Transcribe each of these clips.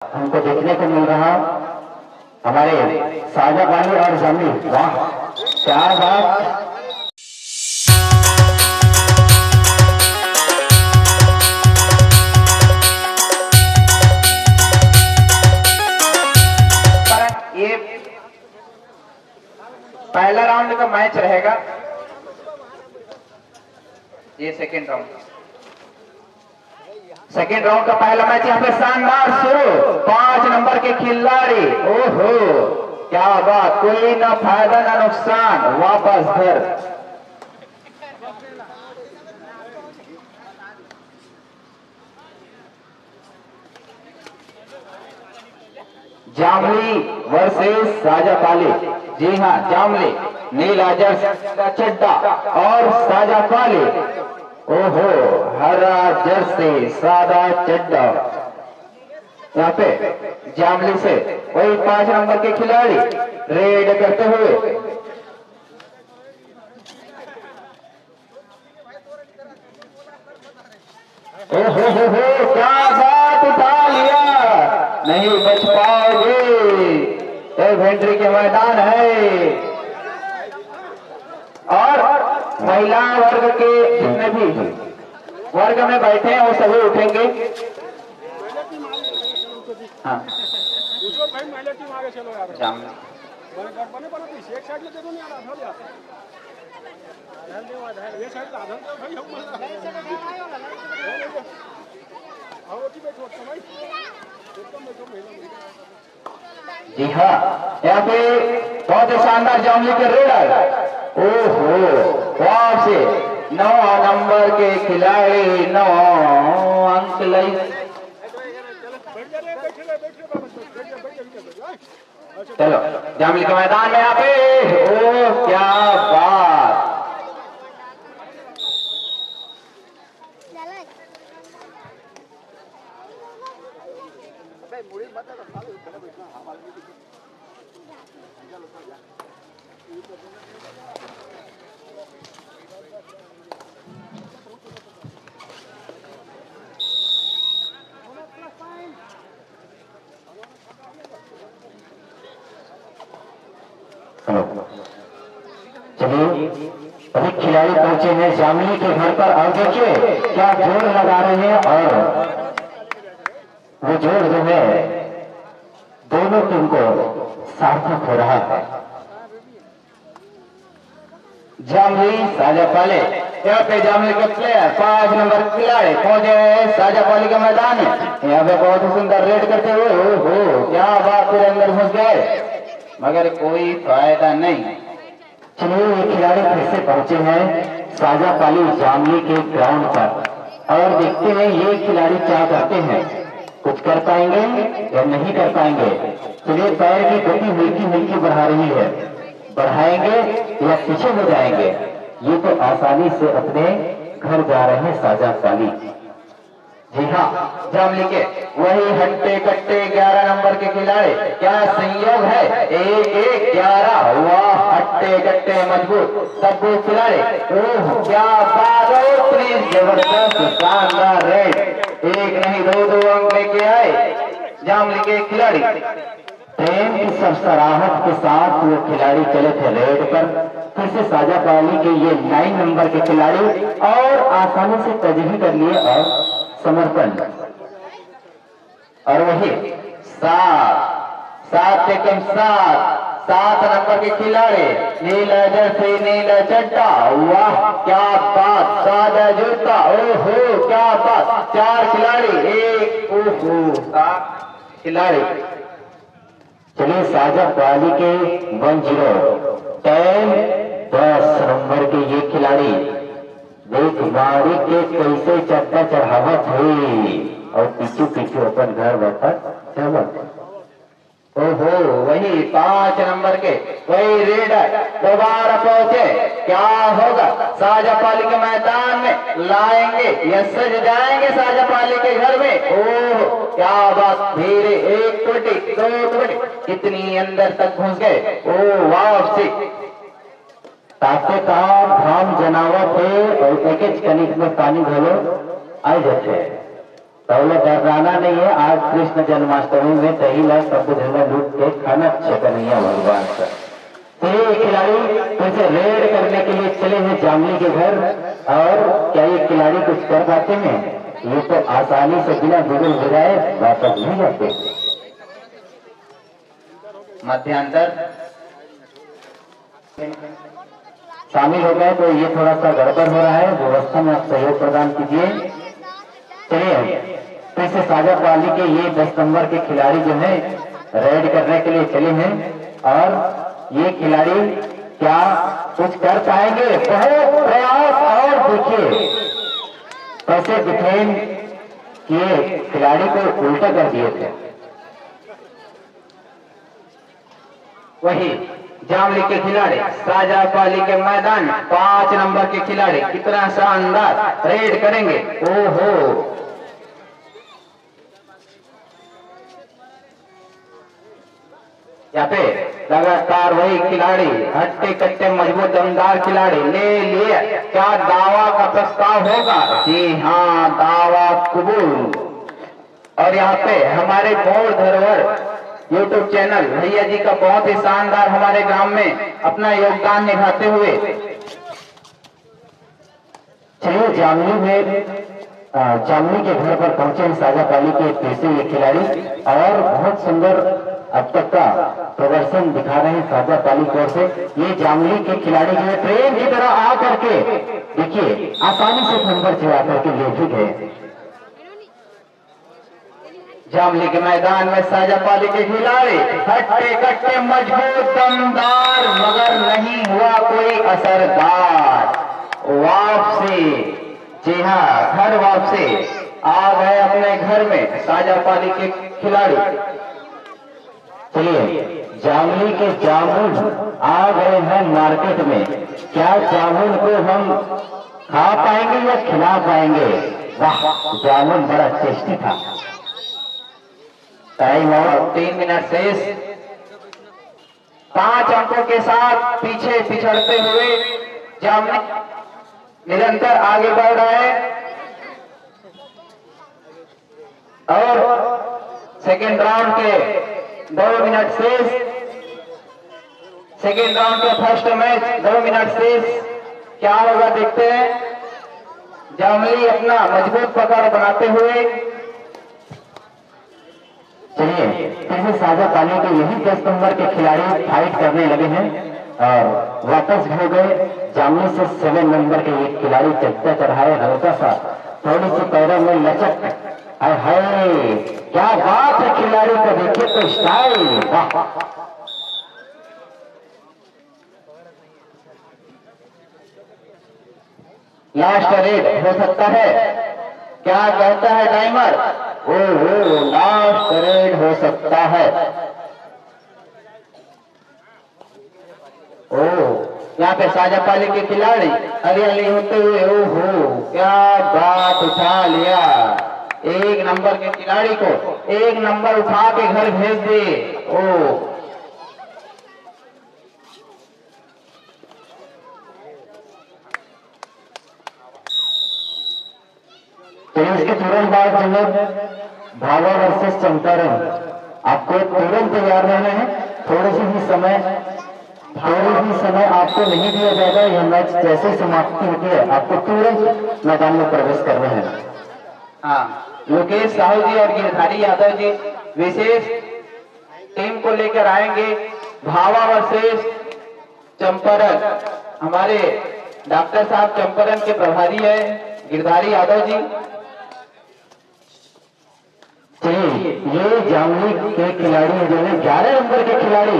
हमको देखने को मिल रहा हमारे साजा पानी और जमी। वाह क्या बात। ये पहला राउंड का मैच रहेगा, ये सेकेंड राउंड का पहला मैच यहाँ पे शानदार शुरू। 5 नंबर के खिलाड़ी, ओहो क्या बात, कोई ना फायदा ना नुकसान, वापस घर। जामली वर्सेस साजा पाली। जी हाँ, जामली नीला जर्सी का चड्डा और साजा पाली ओहो हरा जर्सी सादा चड्डा। यहाँ पे जामली से वही 5 नंबर के खिलाड़ी रेड करते हुए ओहो हो क्या बात, उठा लिया, नहीं बच पाओगे, इन्वेंट्री के मैदान है। और महिला वर्ग के जितने भी वर्ग में बैठे हैं वो सभी उठेंगे। हाँ महिला टीम आगे चलो यार, एक साइड दे दो नहीं यार, ये साइड आधा भाई हम जी हाँ, यहाँ पे बहुत ही शानदार जामली के रेडर, ओहो वाह से 9 नंबर के खिलाड़ी 9 अंक लाई। चलो जामली के मैदान में यहाँ पे, ओ क्या बात, चलिए अभी खिलाड़ी पहुंचे हैं जामली के घर पर और देखिए क्या जोर लगा रहे हैं और वो जोर जो है दोनों टीम को सार्थक हो रहा है। जामली साजा पाली, यहाँ पे जामली के प्लेयर 5 नंबर खिलाड़ी पहुंचे साजा पाली के मैदान में। यहाँ पे बहुत ही सुंदर रेड करते हुए ओहो क्या बात, फिर अंदर घुस गए मगर कोई फायदा नहीं। चलिए ये खिलाड़ी फिर से पहुंचे हैं साजा पाली जामली के ग्राउंड पर और देखते हैं ये खिलाड़ी क्या करते हैं, कुछ कर पाएंगे या नहीं कर पाएंगे। चलिए पैर की गति हल्की हल्की बढ़ा रही है, बढ़ाएंगे या पीछे हो जाएंगे। ये तो आसानी से अपने घर जा रहे हैं साजा पाली। जी हाँ, जामली के वही हट्टे कट्टे 11 नंबर के खिलाड़ी, क्या संयोग है, 1-1-11, वाह हट्टे कट्टे मजबूत सब्बू खिलाड़ी, ओह क्या बात, इतनी जबरदस्त शानदार रेड, एक नहीं 2-2 अंक लेके आए जामली के खिलाड़ी। प्रेम की सरसराहट के साथ वो खिलाड़ी चले थे रेड पर, फिर से साजा पाली के ये 9 नंबर के खिलाड़ी और आसानी से तजही कर लिए और समर्पण। और वही 7 नंबर के खिलाड़ी नीला जर्सी नीला चड्डा, वाह क्या बात, सादा जूता, ओहो क्या बात, 4 खिलाड़ी, एक ओहो 7 खिलाड़ी। चलिए साजा पाली के 10 नंबर के ये खिलाड़ी देख मारी के कैसे चट्टा चढ़ावत है और पीछू पीछू अपन घर वापस जावत। ओहो वही 5 नंबर के वही रेडर दोबारा पहुंचे, क्या होगा, साजा पाली के मैदान में लाएंगे या सज जाएंगे साजा पाली के घर में, ओह क्या बात, धीरे 1 टुटी 2 टुटी कितनी अंदर तक घुस गए, ओ वापसी ताके काम घाम जनावत है और एक कनिक में पानी घोलो आ जाते। पहले डराना नहीं है। आज कृष्ण जन्माष्टमी में दही ला सब लूट के खाना कन्हैया भगवान का। चलिए खिलाड़ी फिर से रेड करने के लिए चले हैं जामली के घर। और क्या ये खिलाड़ी कुछ कर पाते हैं? ये तो आसानी से बिना बिगड़ बजाए वापस नहीं जाते। मध्यांतर शामिल हो गए तो ये थोड़ा सा गड़बड़ हो रहा है, व्यवस्था में आप सहयोग प्रदान कीजिए। चलिए फिर से साजा पाली के ये 10 नंबर के खिलाड़ी जो है रेड करने के लिए चले हैं। और ये खिलाड़ी क्या कुछ कर पाएंगे? बहुत प्रयास। और देखिए कैसे डिफेंड किए, खिलाड़ी को उल्टा कर दिए थे। वही जामली के खिलाड़ी साजा पाली के मैदान 5 नंबर के खिलाड़ी कितना शानदार रेड करेंगे। ओहो यहाँ पे लगातार वही खिलाड़ी हट्टे कट्टे मजबूत दमदार खिलाड़ी ले लिए। क्या दावा का प्रस्ताव होगा? जी हाँ, दावा कबूल। और यहाँ पे हमारे गौर धरोहर यूट्यूब चैनल भैया जी का बहुत ही शानदार हमारे ग्राम में अपना योगदान निभाते हुए। चलिए जामनी के घर पर पहुंचे हैं साजा पाली के फिर से ये खिलाड़ी। और बहुत सुंदर अब तक का प्रदर्शन दिखा रहे हैं साजा पाली की ओर से। ये जामली के खिलाड़ी जो है ट्रेन की तरह आ करके देखिए आसानी से नंबर चढ़ा करके ले भी गए। जामली के मैदान में साजा पाली के खिलाड़ी हट्टे कट्टे मजबूत दमदार, मगर नहीं हुआ कोई असरदार। वापसी, जी हाँ, घर वापसी आ गए अपने घर में साजा पाली के खिलाड़ी। चलिए जामनी के जामुन आ गए हैं मार्केट में। क्या जामुन को हम खा पाएंगे या खिला पाएंगे? वाह, जामुन बड़ा टेस्टी था। टाइम और 3 मिनट शेष। 5 अंकों के साथ पीछे पिछड़ते हुए जामनी निरंतर आगे बढ़ रहा है। और सेकेंड राउंड के 2 मिनट शेष। सेकेंड राउंड का फर्स्ट मैच 2 मिनट शेष। क्या होगा देखते हैं। जामली अपना मजबूत पकड़ बनाते हुए। चलिए फिर से साजा पाली के यही 10 नंबर के खिलाड़ी फाइट करने लगे हैं और वापस हो गए। जामनी से 7 नंबर के एक खिलाड़ी चलता चढ़ाए हल्का सा, थोड़ी सी पैरों में लचक। हाय क्या बात है, खिलाड़ी को देखिए तो स्टाइल। वाह, लास्ट रेड हो सकता है। क्या कहता है टाइमर? ओहो, लास्ट रेड हो सकता है। ओह, यहाँ पे साजा पाली के खिलाड़ी हरियाली होते हुए, ओहो क्या बात, उठा लिया। 1 नंबर के खिलाड़ी को 1 नंबर उठा के घर भेज दिए। ओह, तो इसके तुरंत बाद जो है भावा वर्सेस चंपारण, आपको तुरंत तैयार रहना है। थोड़ी ही समय आपको नहीं दिया जाएगा। यह मैच जैसे समाप्ति होती है आपको तुरंत मैदान में प्रवेश करना है। हाँ, लोकेश साहू जी और गिरधारी यादव जी विशेष टीम को लेकर आएंगे। भावा वर्सेस चंपारण, हमारे डॉक्टर साहब चंपारण के प्रभारी है गिरधारी यादव जी। चलिए ये जामनी के खिलाड़ी जो है 11 नंबर के खिलाड़ी,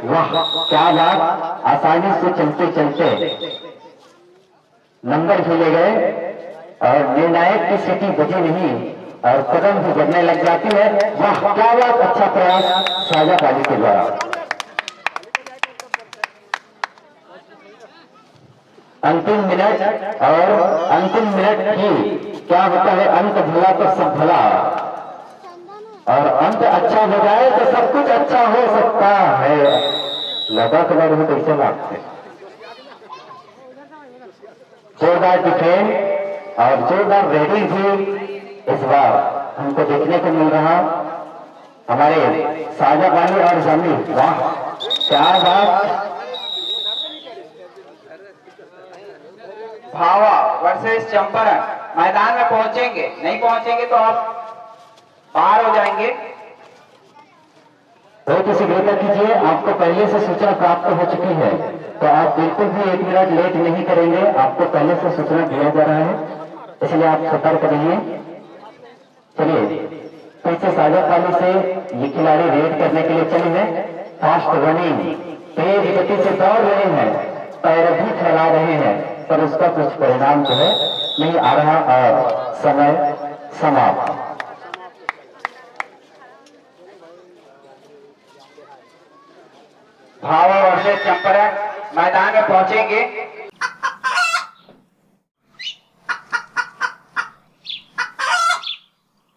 वाह क्या बात, आसानी से चलते चलते नंबर खेले गए और निर्णायक की सीटी बजी नहीं और कदम भी बढ़ने लग जाती है। वाह क्या बात, अच्छा प्रयास साजा पाली के द्वारा। अंतिम मिनट और अंतिम मिनट ही क्या होता है, अंत भला तो सब भला, और अंत अच्छा हो जाए तो सब कुछ अच्छा हो सकता है। लगा कलर में कैसे लागते, जोरदार डिफेंस और जोरदार रेडिंग भी इस बार हमको देखने को मिल रहा हमारे साजा पाली और जमली। वाह क्या बात। भावा वर्सेस चंपारण मैदान में पहुंचेंगे, नहीं पहुंचेंगे तो आप बाहर हो जाएंगे। बहुत ही शीघ्रता कीजिए, आपको पहले से सूचना प्राप्त हो चुकी है, तो आप बिल्कुल भी 1 मिनट लेट नहीं करेंगे। आपको पहले से सूचना दिया जा रहा है, इसलिए आप सतर्क रहिए। चलिए फिर से साजा पाली से ये खिलाड़ी रेड करने के लिए चले हैं। फास्ट रनिंग, तेज गति से दौड़ रहे हैं, पैर भी फैला रहे हैं, पर उसका कुछ परिणाम जो है नहीं आ रहा और समय समाप्त। भावा वर्सेस चंपारण मैदान में पहुंचेंगे,